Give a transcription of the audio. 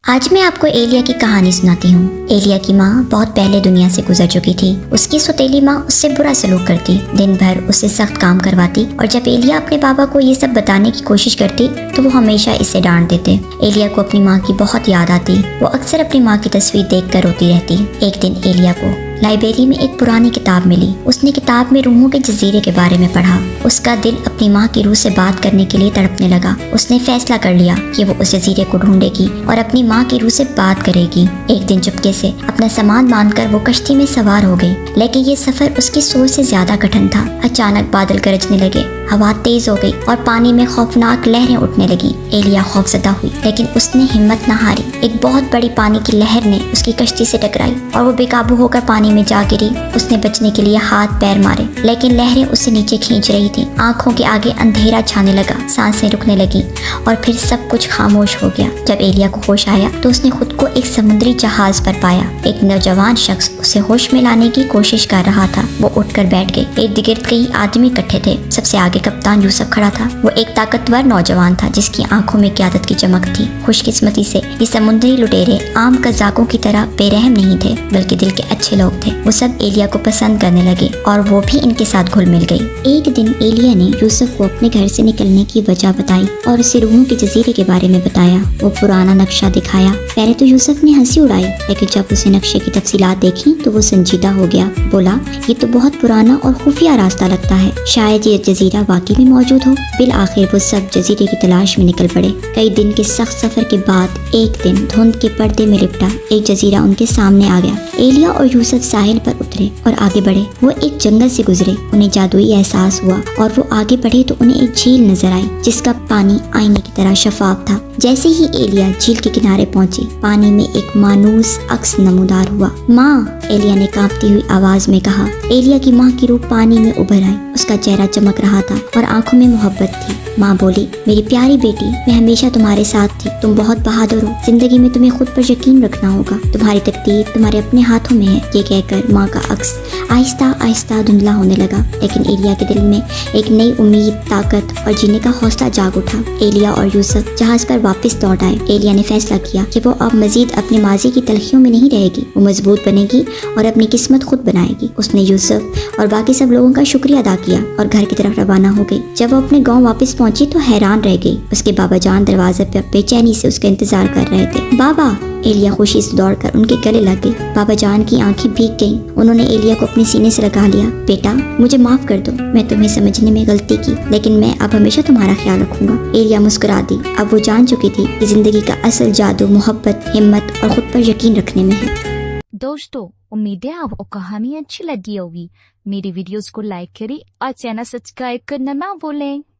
آج میں آپ کو ایلیا کی کہانی سناتی ہوں۔ ایلیا کی ماں بہت پہلے دنیا سے گزر چکی تھی۔ اس کی سوتیلی ماں اس سے برا سلوک کرتی، دن بھر اس سے سخت کام کرواتی، اور جب ایلیا اپنے بابا کو یہ سب بتانے کی کوشش کرتی تو وہ ہمیشہ اسے ڈانٹ دیتے۔ ایلیا کو اپنی ماں کی بہت یاد آتی، وہ اکثر اپنی ماں کی تصویر دیکھ کر روتی رہتی۔ ایک دن ایلیا کو لائبریری میں ایک پرانی کتاب ملی۔ اس نے کتاب میں روحوں کے جزیرے کے بارے میں پڑھا۔ اس کا دل اپنی ماں کی روح سے بات کرنے کے لیے تڑپنے لگا۔ اس نے فیصلہ کر لیا کہ وہ اس جزیرے کو ڈھونڈے گی اور اپنی ماں کی روح سے بات کرے گی۔ ایک دن چپکے سے اپنا سامان باندھ کر وہ کشتی میں سوار ہو گئی، لیکن یہ سفر اس کی سوچ سے زیادہ کٹھن تھا۔ اچانک بادل گرجنے لگے، ہوا تیز ہو گئی اور پانی میں خوفناک لہریں اٹھنے لگی۔ ایلیا خوفزدہ ہوئی، لیکن اس نے ہمت نہ ہاری۔ ایک بہت بڑی پانی کی لہر نے اس کی کشتی سے ٹکرائی اور وہ بے قابو ہو کر پانی میں جا گری۔ اس نے بچنے کے لیے ہاتھ پیر مارے، لیکن لہریں اسے نیچے کھینچ رہی تھی۔ آنکھوں کے آگے اندھیرا چھانے لگا، سانسیں رکنے لگی اور پھر سب کچھ خاموش ہو گیا۔ جب ایلیا کو ہوش آیا تو اس نے خود کو ایک سمندری جہاز پر پایا۔ ایک نوجوان شخص اسے ہوش میں لانے کی کوشش کر رہا تھا۔ وہ اٹھ کر بیٹھ گئے۔ ارد گرد کئی آدمی اکٹھے تھے۔ سب سے آگے کپتان یوسف کھڑا تھا۔ وہ ایک طاقتور نوجوان تھا جس کی آنکھوں میں قیادت کی چمک تھی۔ خوش قسمتی سے یہ سمندری لٹیرے عام قزاقوں کی طرح بے رحم نہیں تھے، بلکہ دل کے اچھے لوگ تھے۔ وہ سب ایلیا کو پسند کرنے لگے اور وہ بھی ان کے ساتھ گھل مل گئی۔ ایک دن ایلیا نے یوسف کو اپنے گھر سے نکلنے کی وجہ بتائی اور اسے روحوں کے جزیرے کے بارے میں بتایا۔ وہ پرانا نقشہ دکھایا۔ پہلے تو یوسف نے ہنسی اڑائی، لیکن جب اسے نقشے کی تفصیلات دیکھی تو وہ سنجیدہ ہو گیا۔ بولا، یہ تو بہت پرانا اور خفیہ راستہ لگتا ہے، شاید یہ جزیرہ واقعی میں موجود ہو۔ بالآخر وہ سب جزیرے کی تلاش میں نکل پڑے۔ کئی دن کے سخت سفر کے بعد ایک دن دھند کے پردے میں لپٹا ایک جزیرہ ان کے سامنے آ گیا۔ ایلیا اور یوسف ساحل پر اترے اور آگے بڑھے۔ وہ ایک جنگل سے گزرے۔ انہیں جادوئی احساس ہوا اور وہ آگے بڑھے تو انہیں ایک جھیل نظر آئی جس کا پانی آئینے کی طرح شفاف تھا۔ جیسے ہی ایلیا جھیل کے کنارے پہنچی، پانی میں ایک مانوس عکس نمودار ہوا۔ ماں، ایلیا نے کانپتی ہوئی آواز میں کہا۔ ایلیا کی ماں کی روح پانی میں ابھر آئی۔ اس کا چہرہ چمک رہا تھا اور آنکھوں میں محبت تھی۔ ماں بولی، میری پیاری بیٹی، میں ہمیشہ تمہارے ساتھ تھی۔ تم بہت بہادر ہو۔ زندگی میں تمہیں خود پر یقین رکھنا ہوگا۔ تمہاری تقدیر تمہارے اپنے ہاتھوں میں ہے۔ یہ کہہ کر ماں کا عکس آہستہ آہستہ دھندلا ہونے لگا، لیکن ایلیا کے دل میں ایک نئی امید، طاقت اور جینے کا حوصلہ جاگ اٹھا۔ ایلیا اور یوسف جہاز پر واپس لوٹ آئے۔ ایلیا نے فیصلہ کیا کہ وہ اب مزید اپنے ماضی کی تلخیوں میں نہیں رہے گی۔ وہ مضبوط بنے گی اور اپنی قسمت خود بنائے گی۔ اس نے یوسف اور باقی سب لوگوں کا شکریہ ادا کیا اور گھر کی طرف روانہ ہو گئی۔ جب وہ اپنے گاؤں واپس پہنچی تو حیران رہ گئی۔ اس کے بابا جان دروازے پر بے چینی سے اس کا انتظار کر رہے تھے۔ بابا! ایلیا خوشی سے دوڑ کر ان کے گلے لگ گئی۔ بابا جان کی آنکھیں بھیگ گئیں۔ انہوں نے ایلیا کو اپنے سینے سے لگا لیا۔ بیٹا، مجھے معاف کر دو، میں تمہیں سمجھنے میں غلطی کی، لیکن میں اب ہمیشہ تمہارا خیال رکھوں گا۔ ایلیا مسکرا دی۔ اب وہ جان چکی تھی کہ زندگی کا اصل جادو محبت، ہمت اور خود پر یقین رکھنے میں ہے۔ دوستو، امید ہے آپ کو کہانی اچھی لگی ہوگی۔ میری ویڈیوز کو لائک کریں اور چینل سبسکرائب کرنا نہ بھولیں۔